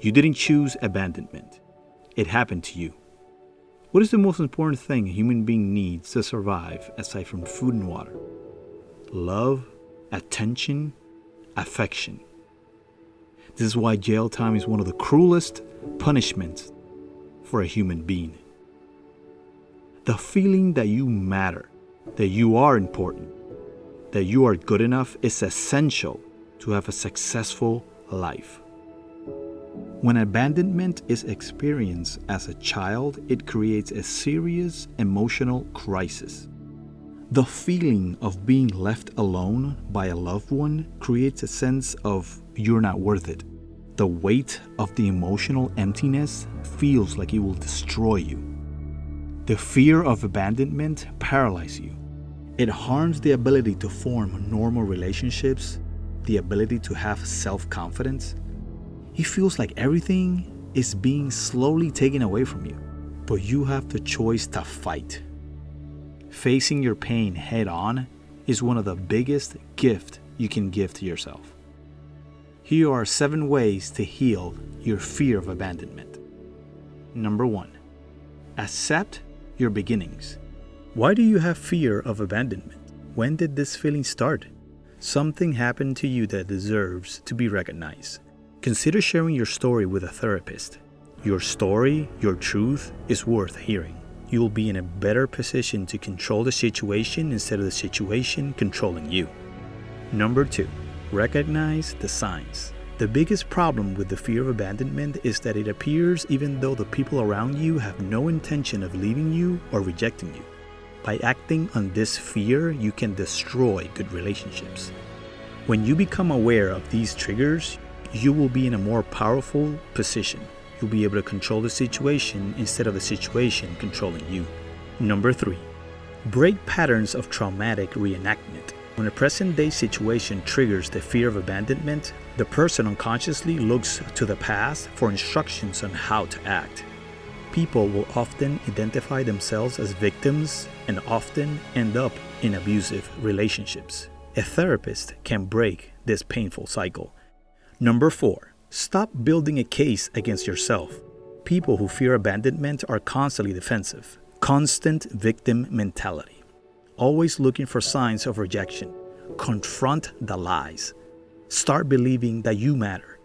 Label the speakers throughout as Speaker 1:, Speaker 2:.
Speaker 1: You didn't choose abandonment. It happened to you. What is the most important thing a human being needs to survive aside from food and water? Love, attention, affection. This is why jail time is one of the cruelest punishments for a human being. The feeling that you matter, that you are important, that you are good enough is essential to have a successful life. When abandonment is experienced as a child, it creates a serious emotional crisis. The feeling of being left alone by a loved one creates a sense of you're not worth it. The weight of the emotional emptiness feels like it will destroy you. The fear of abandonment paralyzes you. It harms the ability to form normal relationships, the ability to have self-confidence. It feels like everything is being slowly taken away from you, but you have the choice to fight. Facing your pain head on is one of the biggest gifts you can give to yourself. Here are 7 ways to heal your fear of abandonment. Number 1, accept your beginnings. Why do you have fear of abandonment? When did this feeling start? Something happened to you that deserves to be recognized. Consider sharing your story with a therapist. Your story, your truth, is worth hearing. You will be in a better position to control the situation instead of the situation controlling you. Number 2, recognize the signs. The biggest problem with the fear of abandonment is that it appears even though the people around you have no intention of leaving you or rejecting you. By acting on this fear, you can destroy good relationships. When you become aware of these triggers, you will be in a more powerful position. You'll be able to control the situation instead of the situation controlling you. Number 3, break patterns of traumatic reenactment. When a present-day situation triggers the fear of abandonment, the person unconsciously looks to the past for instructions on how to act. People will often identify themselves as victims and often end up in abusive relationships. A therapist can break this painful cycle. Number 4, stop building a case against yourself. People who fear abandonment are constantly defensive. Constant victim mentality. Always looking for signs of rejection. Confront the lies. Start believing that you matter.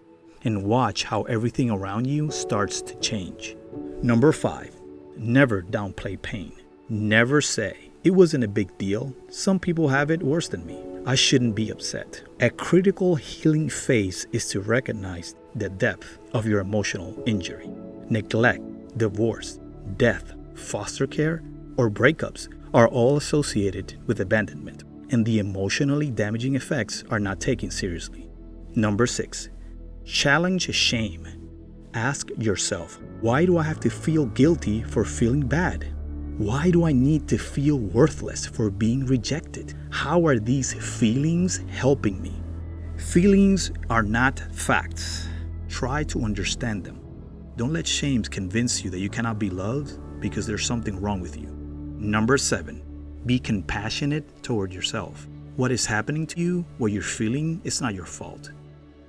Speaker 1: And watch how everything around you starts to change. Number 5, never downplay pain. Never say, it wasn't a big deal. Some people have it worse than me. I shouldn't be upset. A critical healing phase is to recognize the depth of your emotional injury. Neglect, divorce, death, foster care, or breakups are all associated with abandonment, and the emotionally damaging effects are not taken seriously. Number 6, challenge shame. Ask yourself, why do I have to feel guilty for feeling bad? Why do I need to feel worthless for being rejected? How are these feelings helping me? Feelings are not facts. Try to understand them. Don't let shame convince you that you cannot be loved because there's something wrong with you. Number 7, be compassionate toward yourself. What is happening to you, what you're feeling, is not your fault.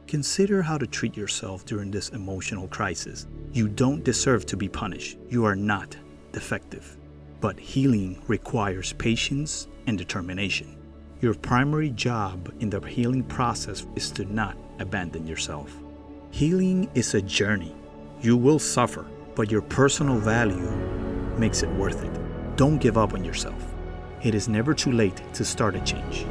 Speaker 1: Consider how to treat yourself during this emotional crisis. You don't deserve to be punished. You are not defective. But healing requires patience and determination. Your primary job in the healing process is to not abandon yourself. Healing is a journey. You will suffer, but your personal value makes it worth it. Don't give up on yourself. It is never too late to start a change.